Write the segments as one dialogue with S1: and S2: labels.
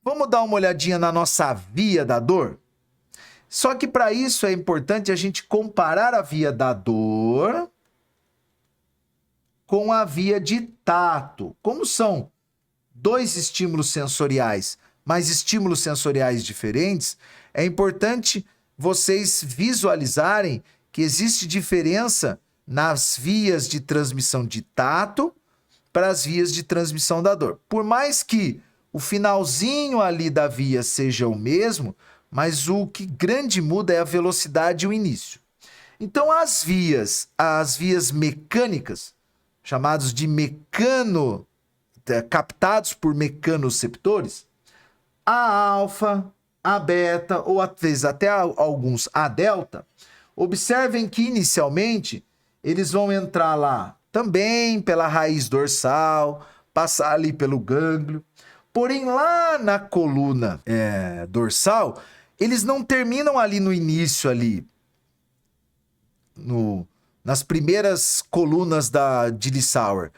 S1: Vamos dar uma olhadinha na nossa via da dor? Só que para isso é importante a gente comparar a via da dor com a via de tato. Como são dois estímulos sensoriais, mas estímulos sensoriais diferentes, é importante vocês visualizarem que existe diferença nas vias de transmissão de tato para as vias de transmissão da dor. Por mais que o finalzinho ali da via seja o mesmo, mas o que grande muda é a velocidade e o início. Então as vias mecânicas, chamados de captados por mecanoceptores, a alfa, a beta ou às vezes até alguns a delta, observem que inicialmente eles vão entrar lá também pela raiz dorsal, passar ali pelo gânglio, porém lá na coluna dorsal, eles não terminam ali no início ali, nas primeiras colunas de Lissauer,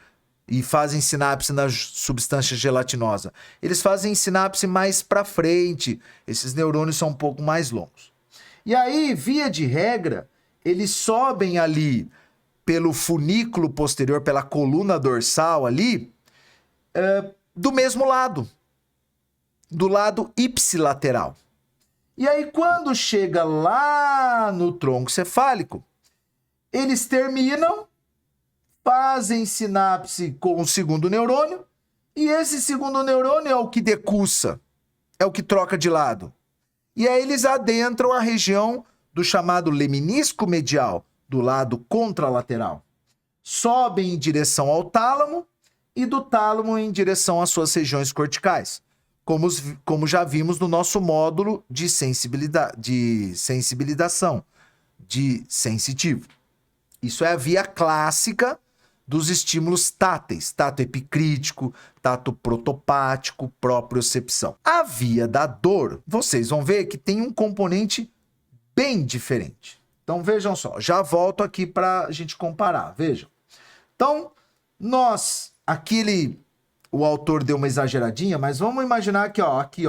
S1: e fazem sinapse na substância gelatinosa. Eles fazem sinapse mais para frente, esses neurônios são um pouco mais longos. E aí, via de regra, eles sobem ali pelo funículo posterior, pela coluna dorsal ali, do mesmo lado, do lado ipsilateral. E aí, quando chega lá no tronco cefálico, eles terminam, fazem sinapse com o segundo neurônio, e esse segundo neurônio é o que decursa, é o que troca de lado. E aí eles adentram a região do chamado leminisco medial, do lado contralateral. Sobem em direção ao tálamo e do tálamo em direção às suas regiões corticais, como já vimos no nosso módulo de sensibilização, de sensitivo. Isso é a via clássica dos estímulos táteis, tato epicrítico, tato protopático, propriocepção. A via da dor, vocês vão ver que tem um componente bem diferente. Então vejam só, já volto aqui para a gente comparar, vejam. Então, o autor deu uma exageradinha, mas vamos imaginar que, aqui,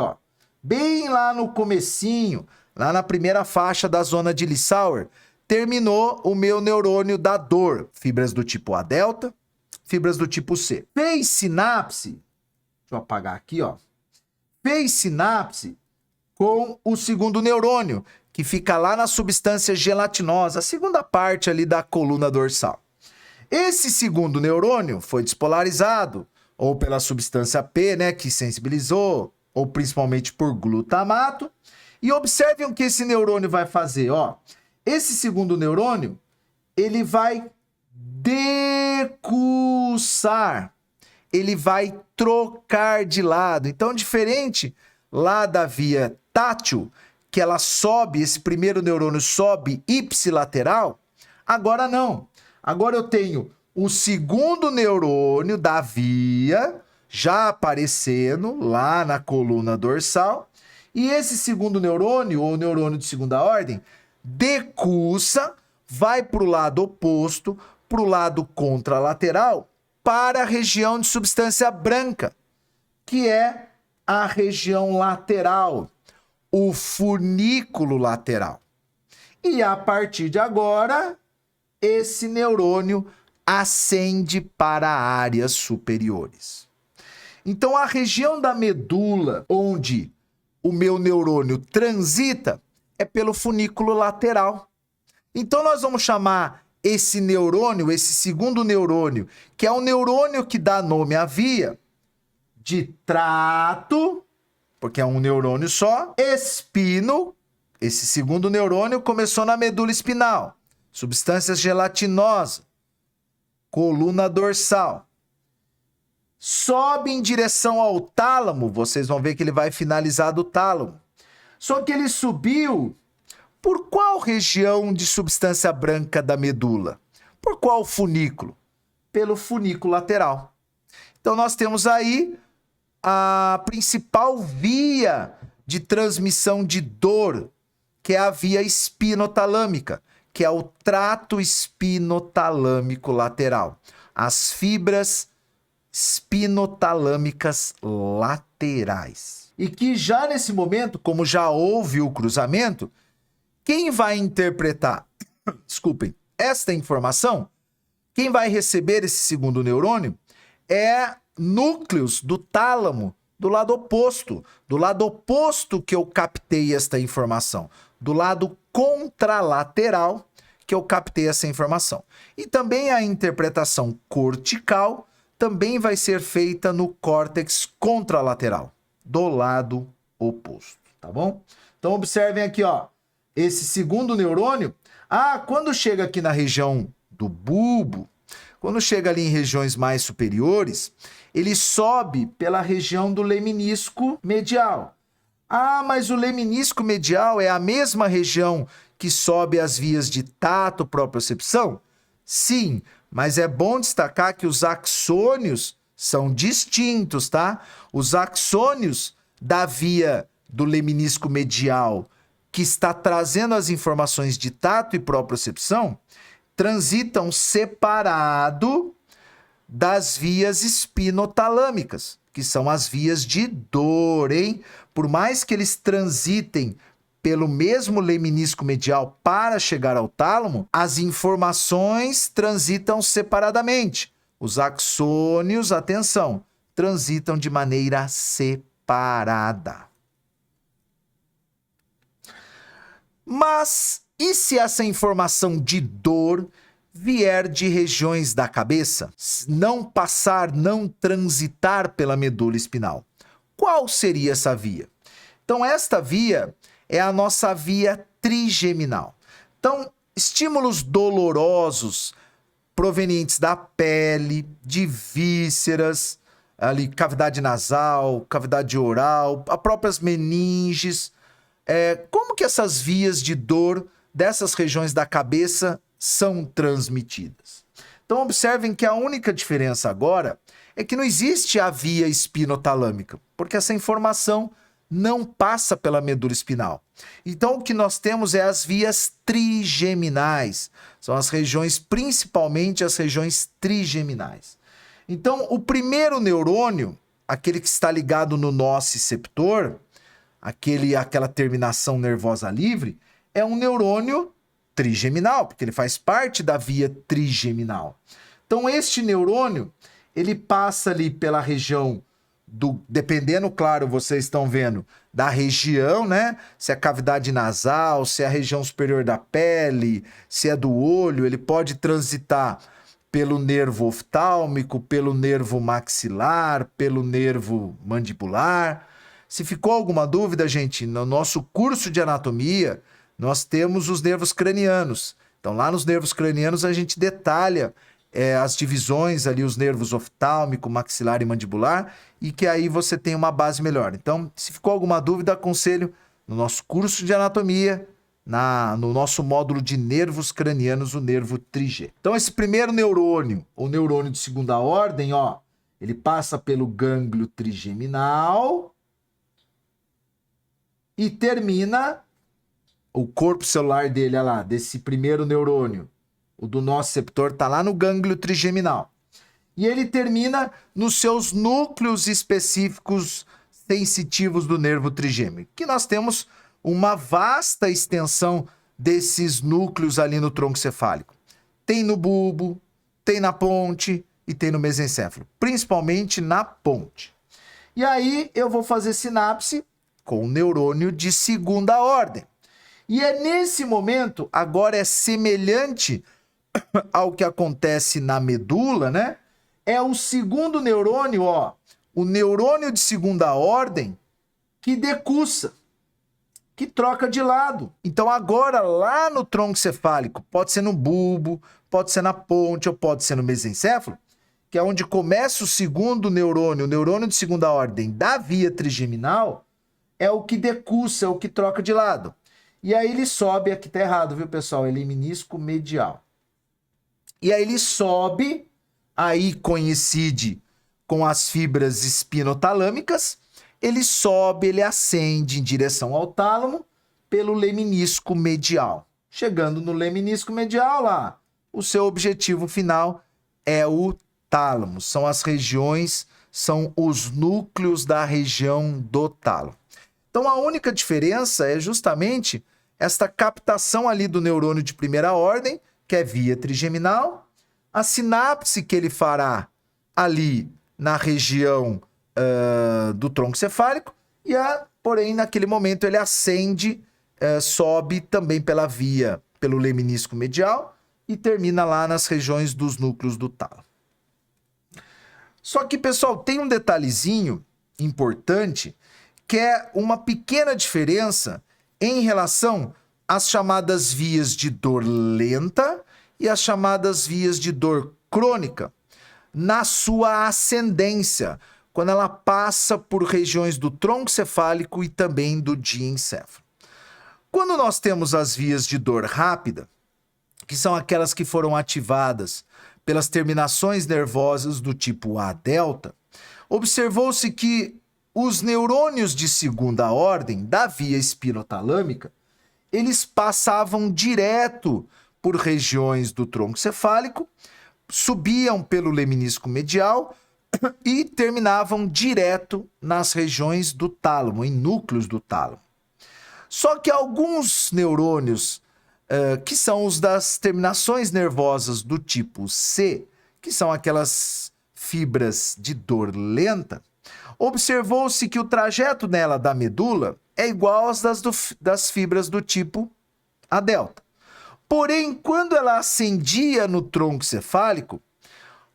S1: bem lá no comecinho, lá na primeira faixa da zona de Lissauer, terminou o meu neurônio da dor. Fibras do tipo A delta, fibras do tipo C. Fez sinapse, deixa eu apagar aqui, fez sinapse com o segundo neurônio, que fica lá na substância gelatinosa, a segunda parte ali da coluna dorsal. Esse segundo neurônio foi despolarizado, ou pela substância P, que sensibilizou, ou principalmente por glutamato. E observem o que esse neurônio vai fazer, Esse segundo neurônio, ele vai decursar, ele vai trocar de lado. Então, diferente lá da via tátil, que ela sobe, esse primeiro neurônio sobe ipsilateral, agora não. Agora eu tenho o segundo neurônio da via já aparecendo lá na coluna dorsal, e esse segundo neurônio, ou neurônio de segunda ordem, decursa, vai para o lado oposto, para o lado contralateral, para a região de substância branca, que é a região lateral, o funículo lateral. E a partir de agora, esse neurônio ascende para áreas superiores. Então, a região da medula, onde o meu neurônio transita, é pelo funículo lateral. Então, nós vamos chamar esse neurônio, esse segundo neurônio, que é o neurônio que dá nome à via, de trato, porque é um neurônio só, espino. Esse segundo neurônio começou na medula espinal, substância gelatinosa, coluna dorsal. Sobe em direção ao tálamo, vocês vão ver que ele vai finalizar do tálamo. Só que ele subiu por qual região de substância branca da medula? Por qual funículo? Pelo funículo lateral. Então nós temos aí a principal via de transmissão de dor, que é a via espinotalâmica, que é o trato espinotalâmico lateral. As fibras espinotalâmicas laterais. E que já nesse momento, como já houve o cruzamento, quem vai interpretar, desculpem, esta informação, quem vai receber esse segundo neurônio é núcleos do tálamo do lado oposto que eu captei esta informação, do lado contralateral que eu captei essa informação. E também a interpretação cortical também vai ser feita no córtex contralateral, do lado oposto, tá bom? Então observem aqui, ó, esse segundo neurônio, quando chega aqui na região do bulbo, quando chega ali em regiões mais superiores, ele sobe pela região do leminisco medial. Mas o leminisco medial é a mesma região que sobe as vias de tato, propriocepção? Sim, mas é bom destacar que os axônios são distintos, tá? Os axônios da via do leminisco medial, que está trazendo as informações de tato e propriocepção, transitam separado das vias espinotalâmicas, que são as vias de dor, hein? Por mais que eles transitem pelo mesmo leminisco medial para chegar ao tálamo, as informações transitam separadamente. Os axônios, atenção, transitam de maneira separada. Mas e se essa informação de dor vier de regiões da cabeça, não transitar pela medula espinal? Qual seria essa via? Então, esta via é a nossa via trigeminal. Então, estímulos dolorosos provenientes da pele, de vísceras, ali, cavidade nasal, cavidade oral, as próprias meninges. Como que essas vias de dor dessas regiões da cabeça são transmitidas? Então, observem que a única diferença agora é que não existe a via espinotalâmica, porque essa informação não passa pela medula espinal. Então, o que nós temos é as vias trigeminais. São as regiões, principalmente as regiões trigeminais. Então, o primeiro neurônio, aquele que está ligado no nociceptor, aquela terminação nervosa livre, é um neurônio trigeminal, porque ele faz parte da via trigeminal. Então, este neurônio, ele passa ali pela região dependendo, claro, vocês estão vendo, da região, né? Se é cavidade nasal, se é a região superior da pele, se é do olho, ele pode transitar pelo nervo oftálmico, pelo nervo maxilar, pelo nervo mandibular. Se ficou alguma dúvida, gente, no nosso curso de anatomia, nós temos os nervos cranianos. Então, lá nos nervos cranianos, a gente detalha as divisões ali, os nervos oftálmico, maxilar e mandibular, e que aí você tem uma base melhor. Então, se ficou alguma dúvida, aconselho no nosso curso de anatomia, no nosso módulo de nervos cranianos, o nervo trigê. Então, esse primeiro neurônio, o neurônio de segunda ordem, ó, ele passa pelo gânglio trigeminal e termina o corpo celular dele, olha lá, desse primeiro neurônio. O do nociceptor está lá no gânglio trigeminal. E ele termina nos seus núcleos específicos sensitivos do nervo trigêmeo. Que nós temos uma vasta extensão desses núcleos ali no tronco cefálico. Tem no bulbo, tem na ponte e tem no mesencéfalo. Principalmente na ponte. E aí eu vou fazer sinapse com o neurônio de segunda ordem. E é nesse momento, agora é semelhante ao que acontece na medula, né? É o segundo neurônio, ó, o neurônio de segunda ordem, que decussa, que troca de lado. Então agora lá no tronco cefálico, pode ser no bulbo, pode ser na ponte ou pode ser no mesencéfalo, que é onde começa o segundo neurônio, o neurônio de segunda ordem da via trigeminal, é o que decussa, é o que troca de lado. E aí ele sobe, aqui tá errado, viu, pessoal? É leminisco medial. E aí ele sobe, aí coincide com as fibras espinotalâmicas, ele sobe, ele ascende em direção ao tálamo pelo leminisco medial. Chegando no leminisco medial lá, o seu objetivo final é o tálamo. São as regiões, são os núcleos da região do tálamo. Então, a única diferença é justamente esta captação ali do neurônio de primeira ordem, que é via trigeminal, a sinapse que ele fará ali na região do tronco cefálico, porém, naquele momento, ele ascende, sobe também pelo leminisco medial e termina lá nas regiões dos núcleos do tálamo. Só que, pessoal, tem um detalhezinho importante, que é uma pequena diferença em relação às chamadas vias de dor lenta e as chamadas vias de dor crônica, na sua ascendência, quando ela passa por regiões do tronco cefálico e também do diencéfalo. Quando nós temos as vias de dor rápida, que são aquelas que foram ativadas pelas terminações nervosas do tipo A delta, observou-se que os neurônios de segunda ordem da via espinotalâmica, eles passavam direto por regiões do tronco cefálico, subiam pelo leminisco medial e terminavam direto nas regiões do tálamo, em núcleos do tálamo. Só que alguns neurônios, que são os das terminações nervosas do tipo C, que são aquelas fibras de dor lenta, observou-se que o trajeto nela da medula é igual aos das fibras do tipo A delta. Porém, quando ela ascendia no tronco cefálico,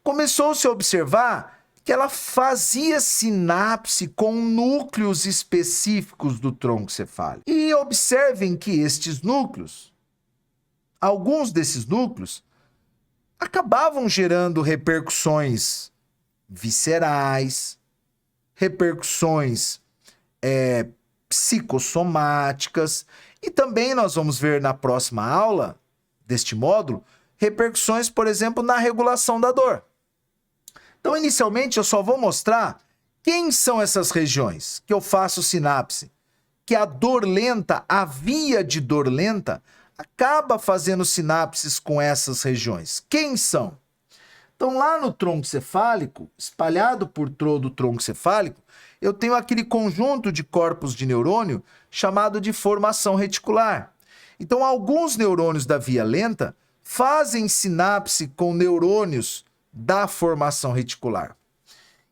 S1: começou-se a observar que ela fazia sinapse com núcleos específicos do tronco cefálico. E observem que estes núcleos, alguns desses núcleos, acabavam gerando repercussões viscerais, repercussões psicossomáticas, e também nós vamos ver na próxima aula deste módulo, repercussões, por exemplo, na regulação da dor. Então, inicialmente, eu só vou mostrar quem são essas regiões que eu faço sinapse, que a dor lenta, a via de dor lenta, acaba fazendo sinapses com essas regiões. Quem são? Então, lá no tronco cefálico, espalhado por todo o tronco cefálico, eu tenho aquele conjunto de corpos de neurônio chamado de formação reticular. Então, alguns neurônios da via lenta fazem sinapse com neurônios da formação reticular.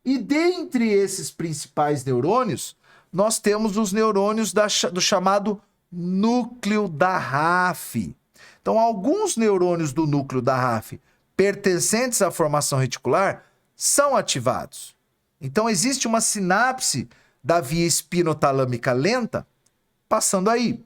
S1: E dentre esses principais neurônios, nós temos os neurônios do chamado núcleo da RAF. Então, alguns neurônios do núcleo da RAF pertencentes à formação reticular são ativados. Então, existe uma sinapse da via espinotalâmica lenta passando aí.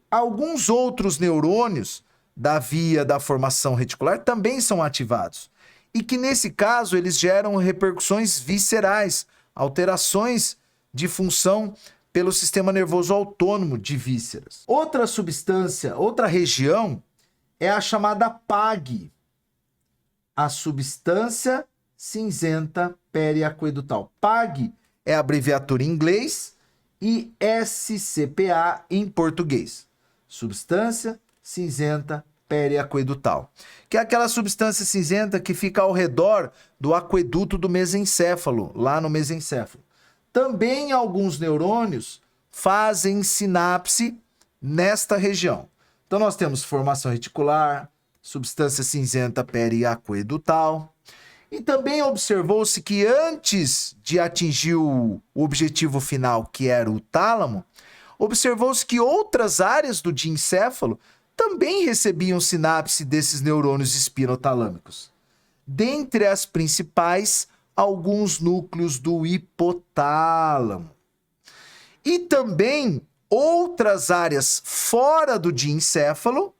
S1: Alguns outros neurônios da via da formação reticular também são ativados. E que, nesse caso, eles geram repercussões viscerais, alterações de função pelo sistema nervoso autônomo de vísceras. Outra substância, outra região, é a chamada PAG, a substância cinzenta periaquedutal. PAG é a abreviatura em inglês e SCPA em português. Substância cinzenta periaquedutal, que é aquela substância cinzenta que fica ao redor do aqueduto do mesencéfalo, lá no mesencéfalo. Também alguns neurônios fazem sinapse nesta região. Então, nós temos formação reticular, substância cinzenta periaquedutal. E também observou-se que antes de atingir o objetivo final, que era o tálamo, observou-se que outras áreas do diencéfalo também recebiam sinapse desses neurônios espinotalâmicos. Dentre as principais, alguns núcleos do hipotálamo. E também outras áreas fora do diencéfalo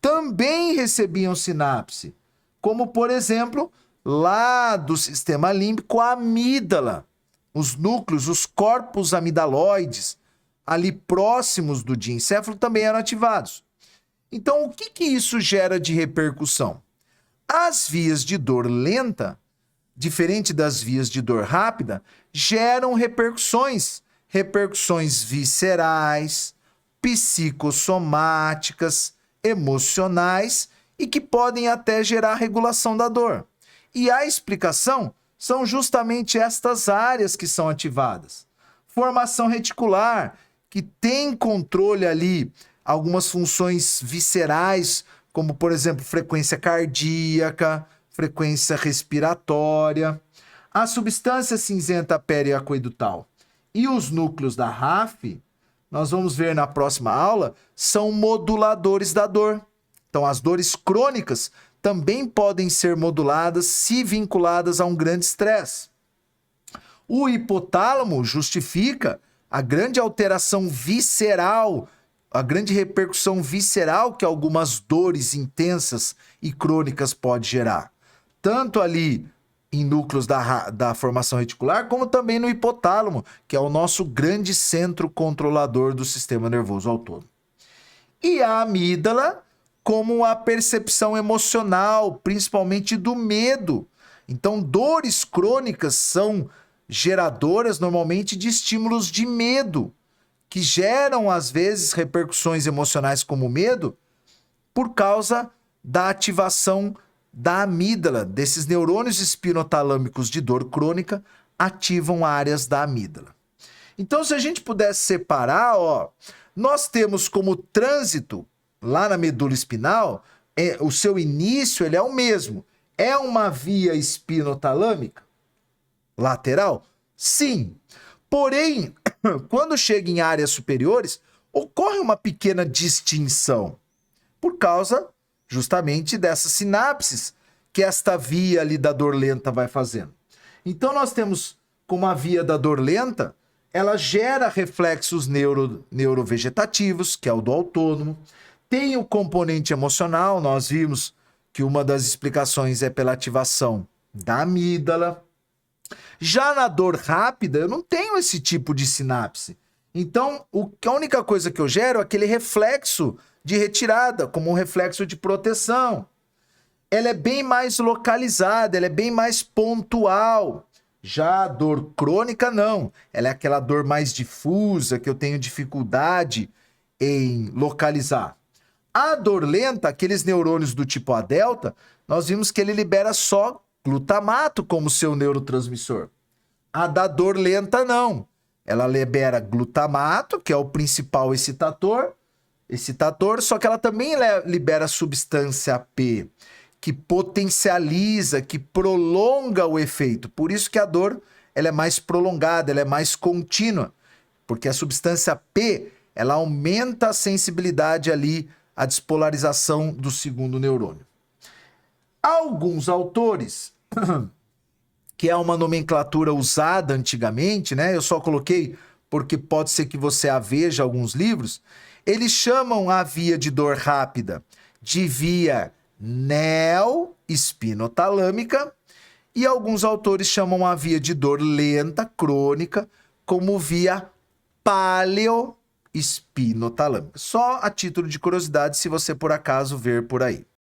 S1: também recebiam sinapse, como, por exemplo, lá do sistema límbico, a amígdala, os núcleos, os corpos amidaloides, ali próximos do diencéfalo, também eram ativados. Então, o que isso gera de repercussão? As vias de dor lenta, diferente das vias de dor rápida, geram repercussões viscerais, psicossomáticas, emocionais e que podem até gerar regulação da dor. E a explicação são justamente estas áreas que são ativadas. Formação reticular, que tem controle ali, algumas funções viscerais, como, por exemplo, frequência cardíaca, frequência respiratória. A substância cinzenta periaquedutal e os núcleos da RAF, nós vamos ver na próxima aula, são moduladores da dor. Então, as dores crônicas também podem ser moduladas se vinculadas a um grande estresse. O hipotálamo justifica a grande alteração visceral, a grande repercussão visceral que algumas dores intensas e crônicas pode gerar. Tanto ali em núcleos da formação reticular, como também no hipotálamo, que é o nosso grande centro controlador do sistema nervoso autônomo. E a amígdala, como a percepção emocional, principalmente do medo. Então, dores crônicas são geradoras, normalmente, de estímulos de medo, que geram, às vezes, repercussões emocionais como medo, por causa da ativação da amígdala, desses neurônios espinotalâmicos de dor crônica, ativam áreas da amígdala. Então, se a gente pudesse separar, nós temos como trânsito, lá na medula espinal, o seu início ele é o mesmo. É uma via espinotalâmica lateral? Sim. Porém, quando chega em áreas superiores, ocorre uma pequena distinção, por causa justamente dessas sinapses que esta via ali da dor lenta vai fazendo. Então nós temos como a via da dor lenta, ela gera reflexos neurovegetativos, que é o do autônomo, tem o componente emocional, nós vimos que uma das explicações é pela ativação da amígdala. Já na dor rápida, eu não tenho esse tipo de sinapse. Então, a única coisa que eu gero é aquele reflexo de retirada, como um reflexo de proteção. Ela é bem mais localizada, ela é bem mais pontual. Já a dor crônica, não. Ela é aquela dor mais difusa, que eu tenho dificuldade em localizar. A dor lenta, aqueles neurônios do tipo A delta, nós vimos que ele libera só glutamato como seu neurotransmissor. A da dor lenta, não. Ela libera glutamato, que é o principal excitador, só que ela também libera a substância P, que potencializa, que prolonga o efeito. Por isso que a dor ela é mais prolongada, ela é mais contínua, porque a substância P ela aumenta a sensibilidade ali, a despolarização do segundo neurônio. Alguns autores, que é uma nomenclatura usada antigamente, né? Eu só coloquei porque pode ser que você a veja em alguns livros. Eles chamam a via de dor rápida de via neo-espinotalâmica e alguns autores chamam a via de dor lenta, crônica, como via paleoespinotalâmica. Só a título de curiosidade, se você por acaso ver por aí.